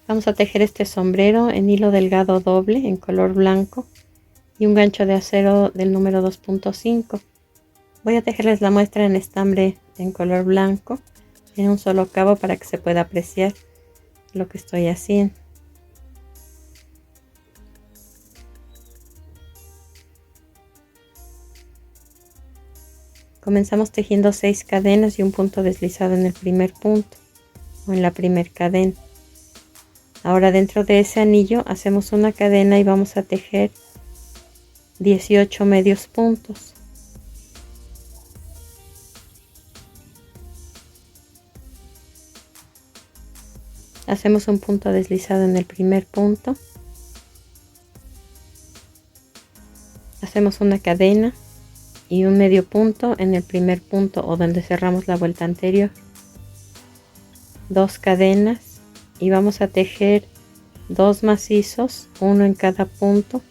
Vamos a tejer este sombrero en hilo delgado doble en color blanco y un gancho de acero del número 2.5. Voy a tejerles la muestra en estambre en color blanco en un solo cabo para que se pueda apreciar lo que estoy haciendo. Comenzamos tejiendo 6 cadenas y un punto deslizado en el primer punto o en la primera cadena. Ahora dentro de ese anillo hacemos una cadena y vamos a tejer 18 medios puntos. Hacemos un punto deslizado en el primer punto. Hacemos una cadena y un medio punto en el primer punto o donde cerramos la vuelta anterior. 2 cadenas y vamos a tejer 2 macizos, uno en cada punto.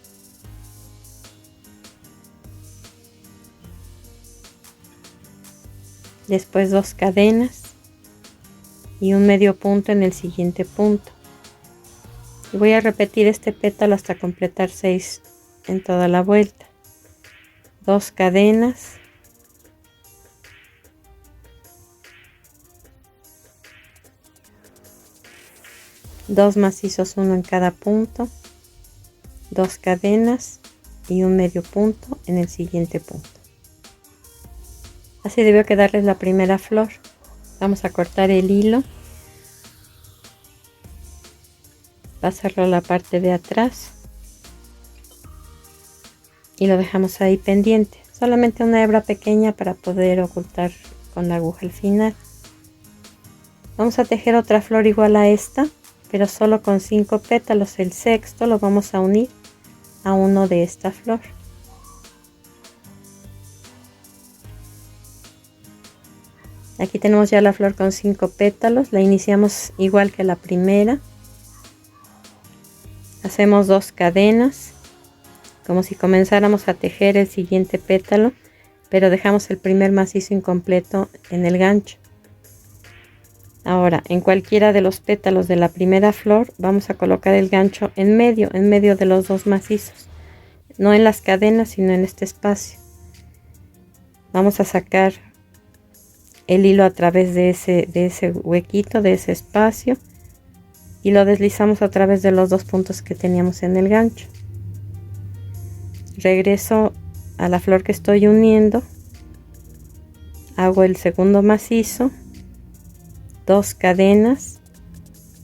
Después 2 cadenas y un medio punto en el siguiente punto. Y voy a repetir este pétalo hasta completar 6 en toda la vuelta. 2 cadenas, dos macizos, uno en cada punto, 2 cadenas y un medio punto en el siguiente punto. Así debió quedarles la primera flor. Vamos a cortar el hilo, pasarlo a la parte de atrás y lo dejamos ahí pendiente. Solamente una hebra pequeña para poder ocultar con la aguja el final. Vamos a tejer otra flor igual a esta, pero solo con 5 pétalos. El sexto lo vamos a unir a uno de esta flor. Aquí tenemos ya la flor con 5 pétalos. La iniciamos igual que la primera. Hacemos 2 cadenas, como si comenzáramos a tejer el siguiente pétalo, pero dejamos el primer macizo incompleto en el gancho. Ahora, en cualquiera de los pétalos de la primera flor vamos a colocar el gancho en medio de los 2 macizos, no en las cadenas sino en este espacio. Vamos a sacar el hilo a través de ese huequito, de ese espacio, y lo deslizamos a través de los 2 puntos que teníamos en el gancho. Regreso a la flor que estoy uniendo, hago el segundo macizo, 2 cadenas,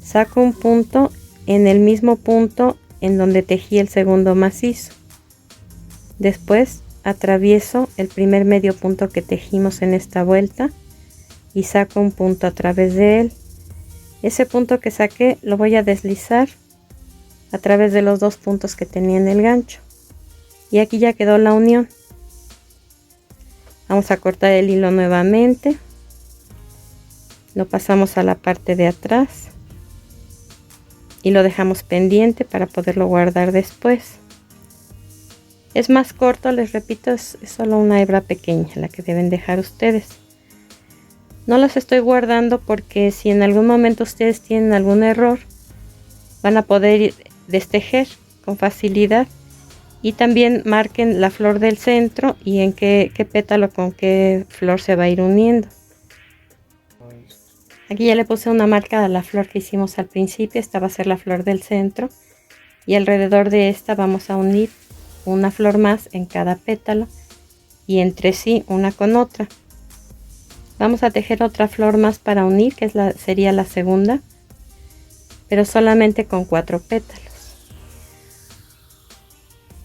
saco un punto en el mismo punto en donde tejí el segundo macizo. Después atravieso el primer medio punto que tejimos en esta vuelta y saco un punto a través de él. Ese punto que saqué lo voy a deslizar a través de los 2 puntos que tenía en el gancho. Y aquí ya quedó la unión. Vamos a cortar el hilo nuevamente. Lo pasamos a la parte de atrás y lo dejamos pendiente para poderlo guardar después. Es más corto, les repito, es solo una hebra pequeña la que deben dejar ustedes. No los estoy guardando porque si en algún momento ustedes tienen algún error, van a poder destejer con facilidad. Y también marquen la flor del centro y en qué pétalo con qué flor se va a ir uniendo. Aquí ya le puse una marca a la flor que hicimos al principio. Esta va a ser la flor del centro y alrededor de esta vamos a unir una flor más en cada pétalo y entre sí una con otra. Vamos a tejer otra flor más para unir, que sería la segunda, pero solamente con 4 pétalos.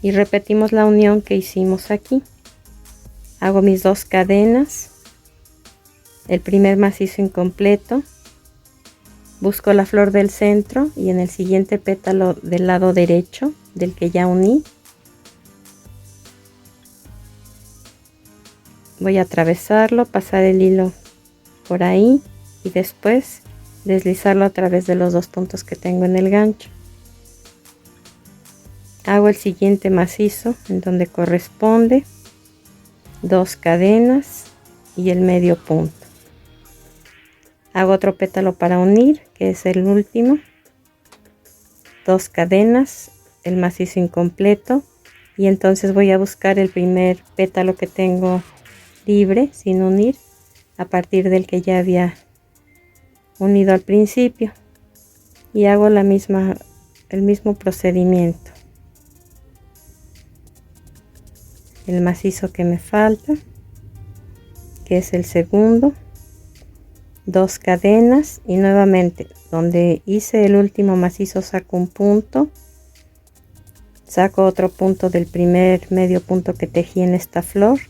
Y repetimos la unión que hicimos aquí. Hago mis 2 cadenas, el primer macizo incompleto, busco la flor del centro y en el siguiente pétalo del lado derecho del que ya uní voy a atravesarlo, pasar el hilo por ahí y después deslizarlo a través de los 2 puntos que tengo en el gancho. Hago el siguiente macizo en donde corresponde, 2 cadenas y el medio punto. Hago otro pétalo para unir, que es el último. 2 cadenas, el macizo incompleto, y entonces voy a buscar el primer pétalo que tengo libre sin unir a partir del que ya había unido al principio, y hago el mismo procedimiento. El macizo que me falta, que es el segundo, 2 cadenas, y nuevamente donde hice el último macizo saco un punto, saco otro punto del primer medio punto que tejí en esta flor,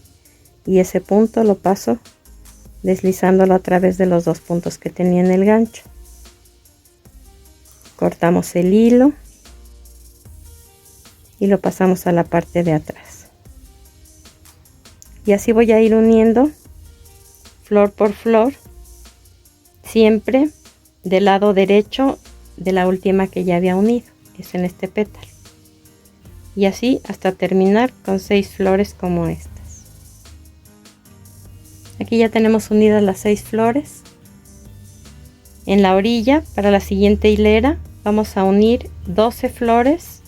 y ese punto lo paso deslizándolo a través de los 2 puntos que tenía en el gancho. Cortamos el hilo y lo pasamos a la parte de atrás, y así voy a ir uniendo flor por flor, siempre del lado derecho de la última que ya había unido, que es en este pétalo, y así hasta terminar con 6 flores como estas. Aquí ya tenemos unidas las 6 flores. En la orilla, para la siguiente hilera, vamos a unir 12 flores,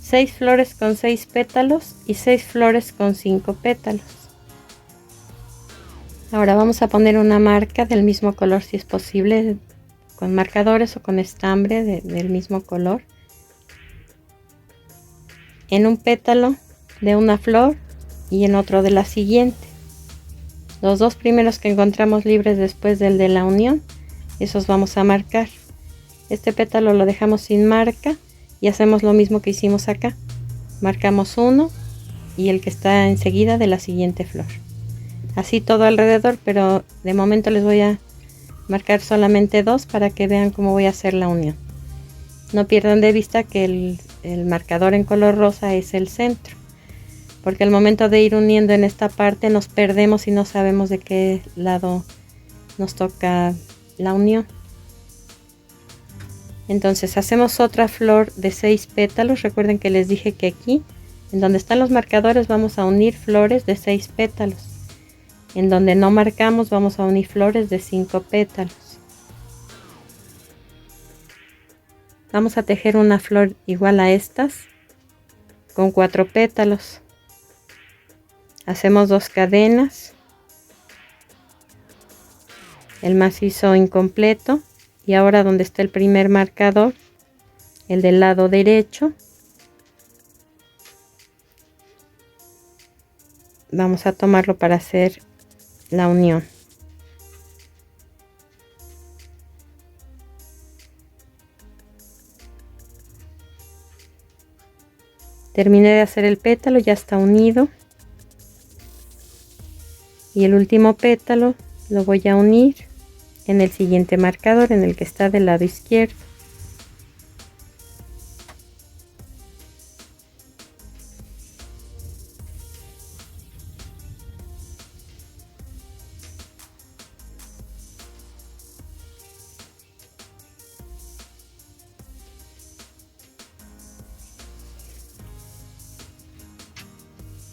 6 flores con 6 pétalos y 6 flores con 5 pétalos. Ahora vamos a poner una marca del mismo color, si es posible, con marcadores o con estambre del mismo color, en un pétalo de una flor y en otro de la siguiente. Los 2 primeros que encontramos libres después del de la unión, esos vamos a marcar. Este pétalo lo dejamos sin marca y hacemos lo mismo que hicimos acá. Marcamos uno y el que está enseguida de la siguiente flor. Así todo alrededor, pero de momento les voy a marcar solamente 2 para que vean cómo voy a hacer la unión. No pierdan de vista que el marcador en color rosa es el centro, porque al momento de ir uniendo en esta parte nos perdemos y no sabemos de qué lado nos toca la unión. Entonces hacemos otra flor de 6 pétalos. Recuerden que les dije que aquí, en donde están los marcadores, vamos a unir flores de 6 pétalos. En donde no marcamos vamos a unir flores de 5 pétalos. Vamos a tejer una flor igual a estas con 4 pétalos. Hacemos 2 cadenas, el macizo incompleto, y ahora donde está el primer marcador, el del lado derecho, vamos a tomarlo para hacer la unión. Terminé de hacer el pétalo, ya está unido, y el último pétalo lo voy a unir en el siguiente marcador, en el que está del lado izquierdo.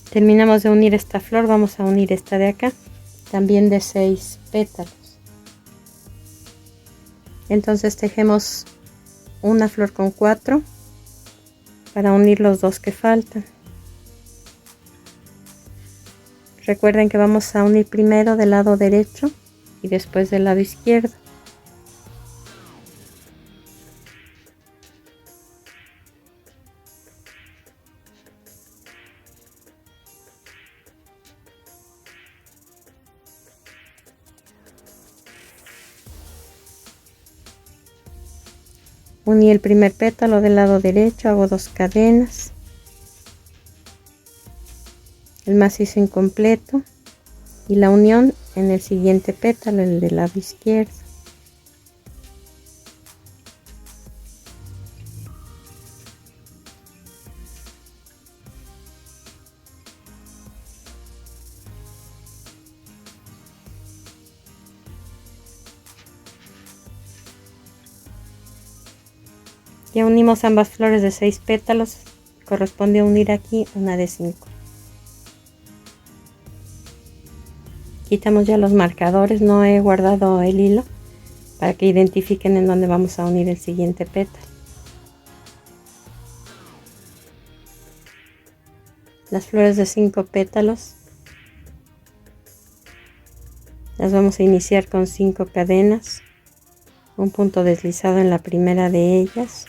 Terminamos de unir esta flor, vamos a unir esta de acá, también de 6 pétalos. Entonces tejemos una flor con 4 para unir los 2 que faltan. Recuerden que vamos a unir primero del lado derecho y después del lado izquierdo. Uní el primer pétalo del lado derecho, hago 2 cadenas, el macizo incompleto y la unión en el siguiente pétalo, el del lado izquierdo. Ya unimos ambas flores de 6 pétalos, corresponde unir aquí una de 5. Quitamos ya los marcadores, no he guardado el hilo para que identifiquen en dónde vamos a unir el siguiente pétalo. las flores de 5 pétalos las vamos a iniciar con 5 cadenas, un punto deslizado en la primera de ellas,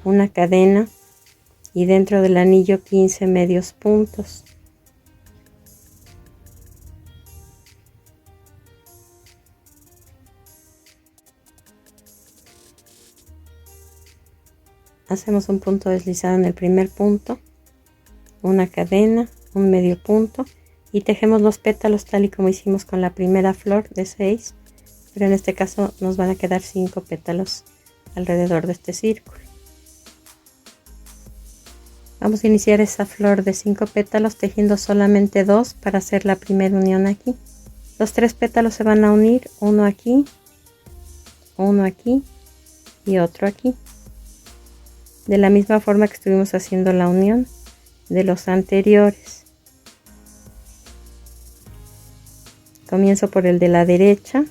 una cadena y dentro del anillo 15 medios puntos. Hacemos un punto deslizado en el primer punto, una cadena, un medio punto y tejemos los pétalos tal y como hicimos con la primera flor de 6, pero en este caso nos van a quedar 5 pétalos alrededor de este círculo. Vamos a iniciar esa flor de 5 pétalos tejiendo solamente 2 para hacer la primera unión aquí. Los 3 pétalos se van a unir, uno aquí y otro aquí, de la misma forma que estuvimos haciendo la unión de los anteriores. Comienzo por el de la derecha.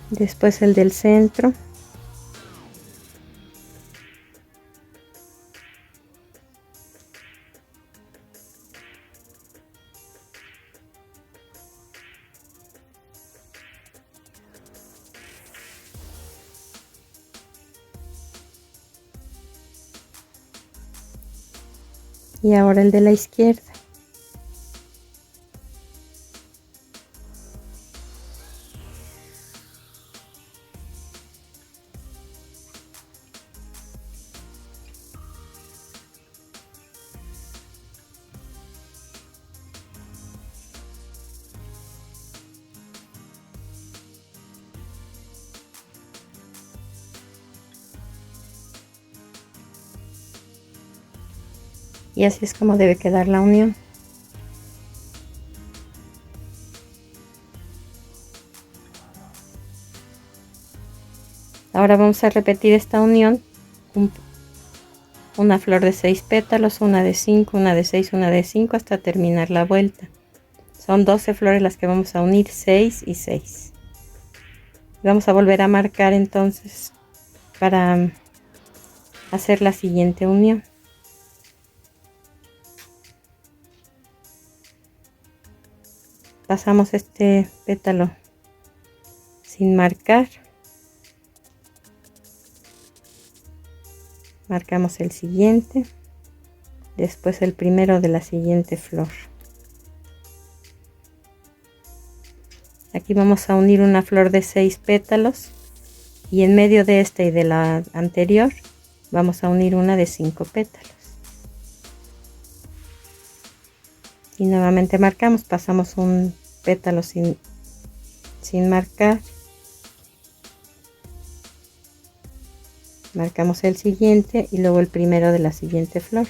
Después el del centro. Y ahora el de la izquierda. Y así es como debe quedar la unión. Ahora vamos a repetir esta unión, una flor de 6 pétalos, una de 5, una de 6, una de 5 hasta terminar la vuelta. Son 12 flores las que vamos a unir, 6 y 6. Vamos a volver a marcar entonces para hacer la siguiente unión. Pasamos este pétalo sin marcar. Marcamos el siguiente, después el primero de la siguiente flor. Aquí vamos a unir una flor de 6 pétalos y en medio de esta y de la anterior vamos a unir una de 5 pétalos. Y nuevamente marcamos, pasamos un pétalo sin marcar. Marcamos el siguiente y luego el primero de la siguiente flor.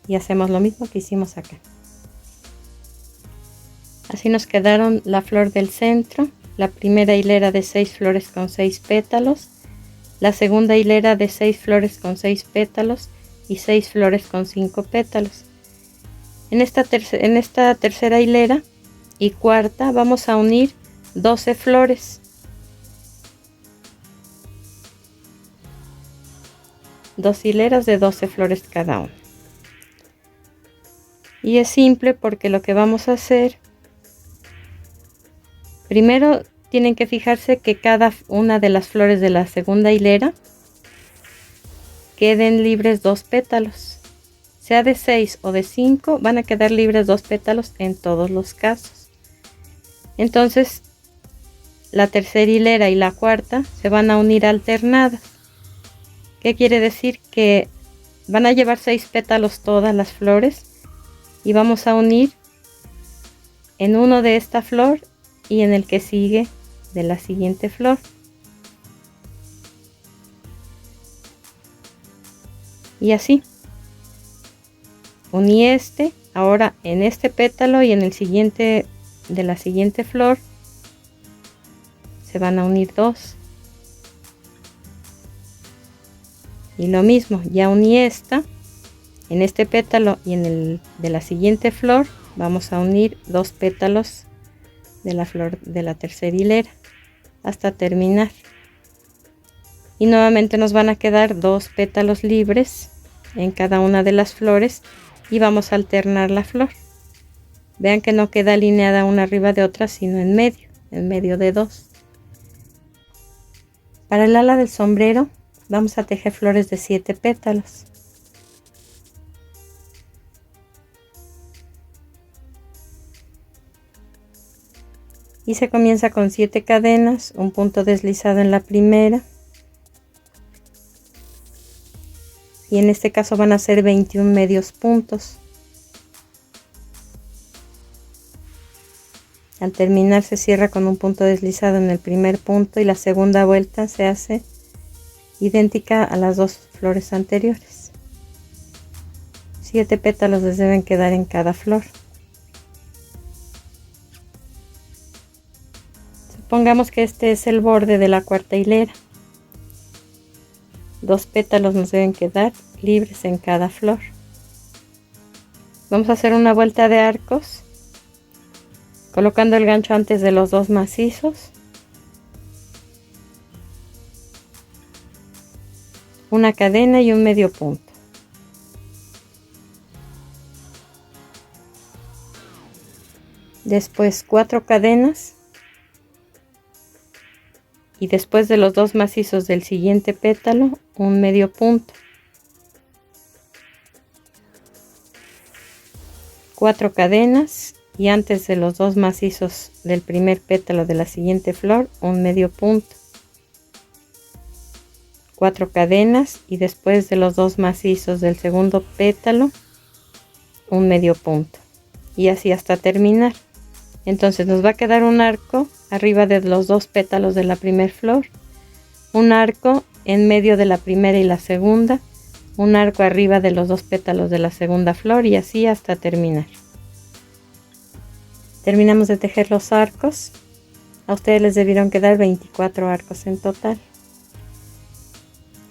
Y hacemos lo mismo que hicimos acá. Así nos quedaron la flor del centro, la primera hilera de 6 flores con 6 pétalos, la segunda hilera de 6 flores con 6 pétalos y 6 flores con 5 pétalos. En esta tercera hilera y cuarta vamos a unir 12 flores. 2 hileras de 12 flores cada una. Y es simple porque lo que vamos a hacer, primero tienen que fijarse que cada una de las flores de la segunda hilera queden libres 2 pétalos. Sea de 6 o de 5, van a quedar libres 2 pétalos en todos los casos. Entonces, la tercera hilera y la cuarta se van a unir alternadas. ¿Qué quiere decir? Que van a llevar 6 pétalos todas las flores y vamos a unir en uno de esta flor y en el que sigue de la siguiente flor. Y así. Uní este, ahora en este pétalo y en el siguiente de la siguiente flor se van a unir 2. Y lo mismo, ya uní esta. En este pétalo y en el de la siguiente flor vamos a unir 2 pétalos de la flor de la tercera hilera hasta terminar. Y nuevamente nos van a quedar 2 pétalos libres en cada una de las flores y vamos a alternar la flor. Vean que no queda alineada una arriba de otra, sino en medio de 2. Para el ala del sombrero vamos a tejer flores de 7 pétalos. Y se comienza con 7 cadenas, un punto deslizado en la primera. Y en este caso van a ser 21 medios puntos. Al terminar se cierra con un punto deslizado en el primer punto y la segunda vuelta se hace idéntica a las 2 flores anteriores. 7 pétalos les deben quedar en cada flor. Supongamos que este es el borde de la cuarta hilera. 2 pétalos nos deben quedar libres en cada flor. Vamos a hacer una vuelta de arcos, colocando el gancho antes de los 2 macizos, una cadena y un medio punto. Después 4 cadenas y después de los 2 macizos del siguiente pétalo, un medio punto. 4 cadenas y antes de los 2 macizos del primer pétalo de la siguiente flor, un medio punto. 4 cadenas y después de los 2 macizos del segundo pétalo, un medio punto. Y así hasta terminar. Entonces nos va a quedar un arco arriba de los 2 pétalos de la primera flor, un arco en medio de la primera y la segunda, un arco arriba de los 2 pétalos de la segunda flor y así hasta terminar. Terminamos de tejer los arcos. A ustedes les debieron quedar 24 arcos en total.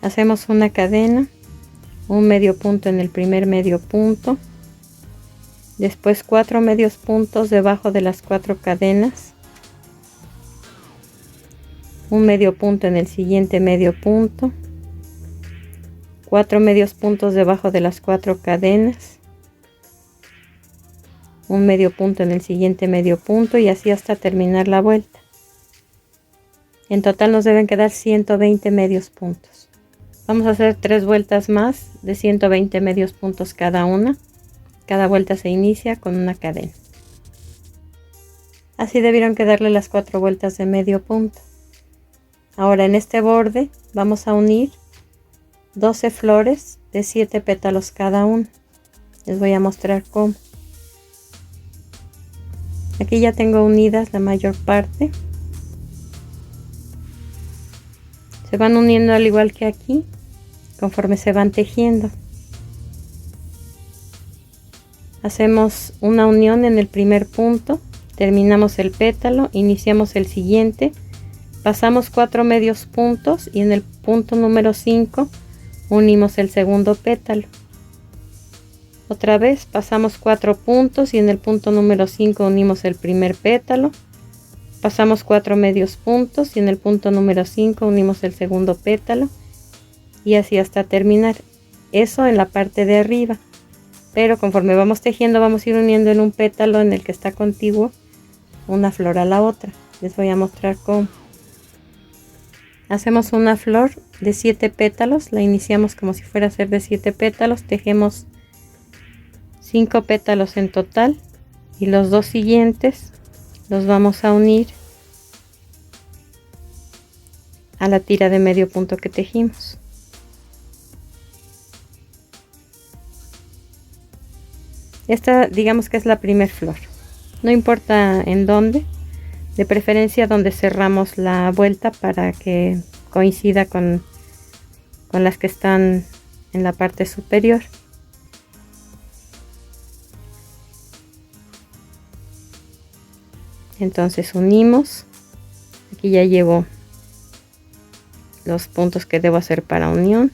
Hacemos una cadena, un medio punto en el primer medio punto, después 4 medios puntos debajo de las 4 cadenas, un medio punto en el siguiente medio punto, 4 medios puntos debajo de las 4 cadenas, un medio punto en el siguiente medio punto y así hasta terminar la vuelta. En total nos deben quedar 120 medios puntos. Vamos a hacer 3 vueltas más de 120 medios puntos cada una. Cada vuelta se inicia con una cadena. Así debieron quedarle las 4 vueltas de medio punto. Ahora en este borde vamos a unir 12 flores de 7 pétalos cada una. Les voy a mostrar cómo. Aquí ya tengo unidas la mayor parte. Se van uniendo al igual que aquí, conforme se van tejiendo. Hacemos una unión en el primer punto, terminamos el pétalo, iniciamos el siguiente, pasamos 4 medios puntos y en el punto número 5 unimos el segundo pétalo. Otra vez pasamos 4 puntos y en el punto número 5 unimos el primer pétalo. Pasamos 4 medios puntos y en el punto número 5 unimos el segundo pétalo. Y así hasta terminar. Eso en la parte de arriba. Pero conforme vamos tejiendo vamos a ir uniendo en un pétalo en el que está contiguo una flor a la otra. Les voy a mostrar cómo. Hacemos una flor de 7 pétalos. La iniciamos como si fuera a ser de 7 pétalos. Tejemos 5 pétalos en total y los 2 siguientes los vamos a unir a la tira de medio punto que tejimos. Esta digamos que es la primer flor, no importa en dónde, de preferencia donde cerramos la vuelta para que coincida con las que están en la parte superior. Entonces unimos, aquí ya llevo los puntos que debo hacer para unión,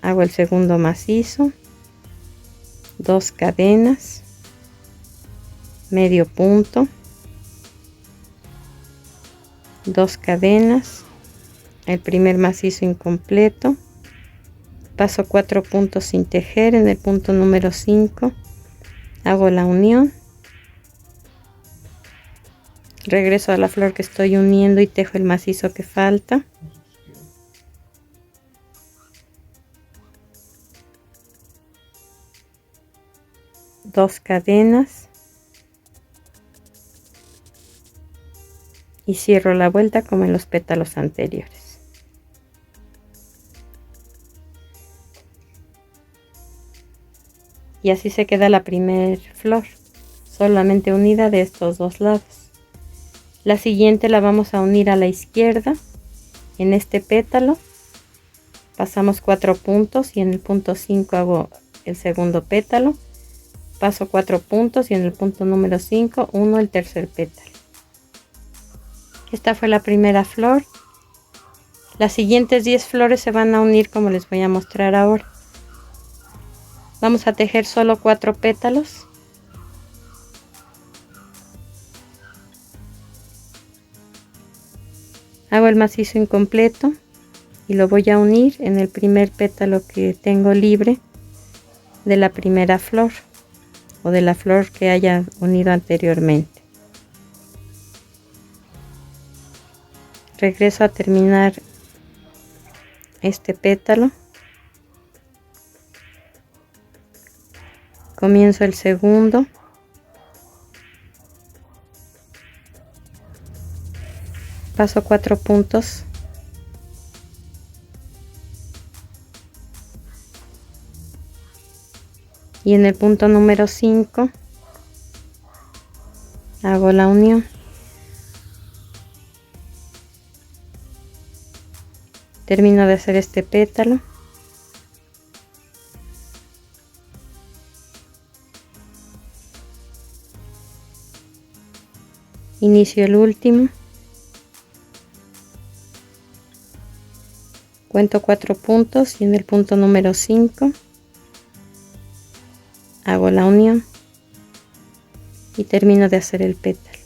hago el segundo macizo, 2 cadenas, medio punto, 2 cadenas, el primer macizo incompleto, paso 4 puntos sin tejer. En el punto número 5 hago la unión, regreso a la flor que estoy uniendo y tejo el macizo que falta. Dos cadenas y cierro la vuelta como en los pétalos anteriores. Y así se queda la primer flor, solamente unida de estos dos lados. La siguiente la vamos a unir a la izquierda. En este pétalo pasamos 4 puntos y en el punto 5 hago el segundo pétalo. Paso 4 puntos y en el punto número 5 uno el tercer pétalo. Esta fue la primera flor. Las siguientes 10 flores se van a unir como les voy a mostrar ahora. Vamos a tejer solo 4 pétalos. Hago el macizo incompleto y lo voy a unir en el primer pétalo que tengo libre de la primera flor o de la flor que haya unido anteriormente. Regreso a terminar este pétalo. Comienzo el segundo. Paso 4 puntos. Y en el punto número 5 hago la unión. Termino de hacer este pétalo. Inicio el último. Cuento 4 puntos y en el punto número 5 hago la unión y termino de hacer el pétalo.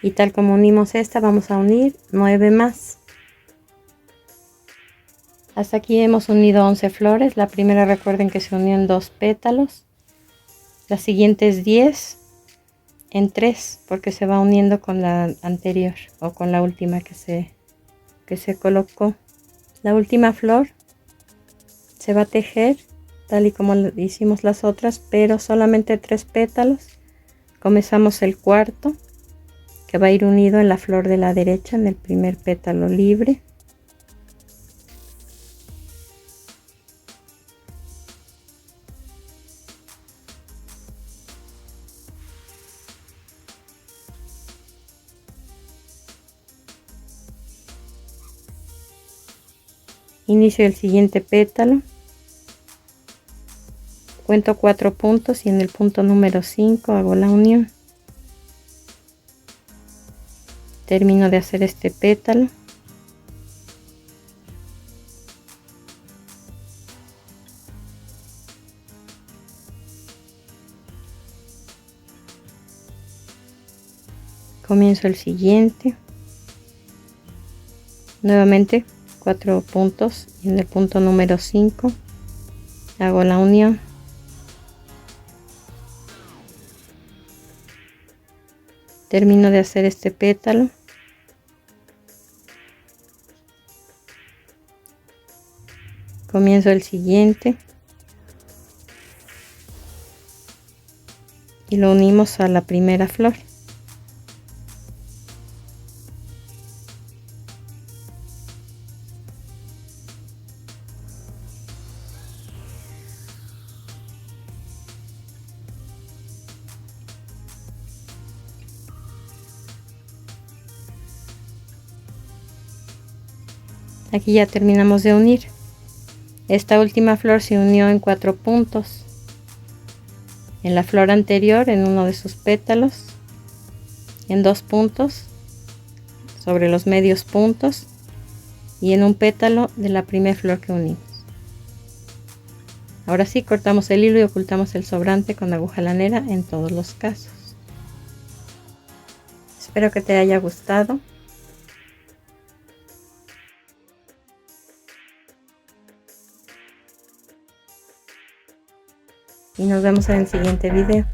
Y tal como unimos esta, vamos a unir 9 más. Hasta aquí hemos unido 11 flores. La primera, recuerden que se unió en 2 pétalos. Las siguientes 10 en 3, porque se va uniendo con la anterior o con la última que se colocó. La última flor se va a tejer tal y como hicimos las otras, pero solamente 3 pétalos. Comenzamos el cuarto, que va a ir unido en la flor de la derecha, en el primer pétalo libre. Inicio el siguiente pétalo, cuento 4 puntos y en el punto número 5 hago la unión. Termino de hacer este pétalo. Comienzo el siguiente. Nuevamente 4 puntos y en el punto número 5 hago la unión. Termino de hacer este pétalo. Comienzo el siguiente y lo unimos a la primera flor. Aquí ya terminamos de unir. Esta última flor se unió en 4 puntos. en la flor anterior, en uno de sus pétalos, en 2 puntos sobre los medios puntos y en un pétalo de la primera flor que unimos. Ahora sí, cortamos el hilo y ocultamos el sobrante con aguja lanera en todos los casos. Espero que te haya gustado. Y nos vemos en el siguiente video.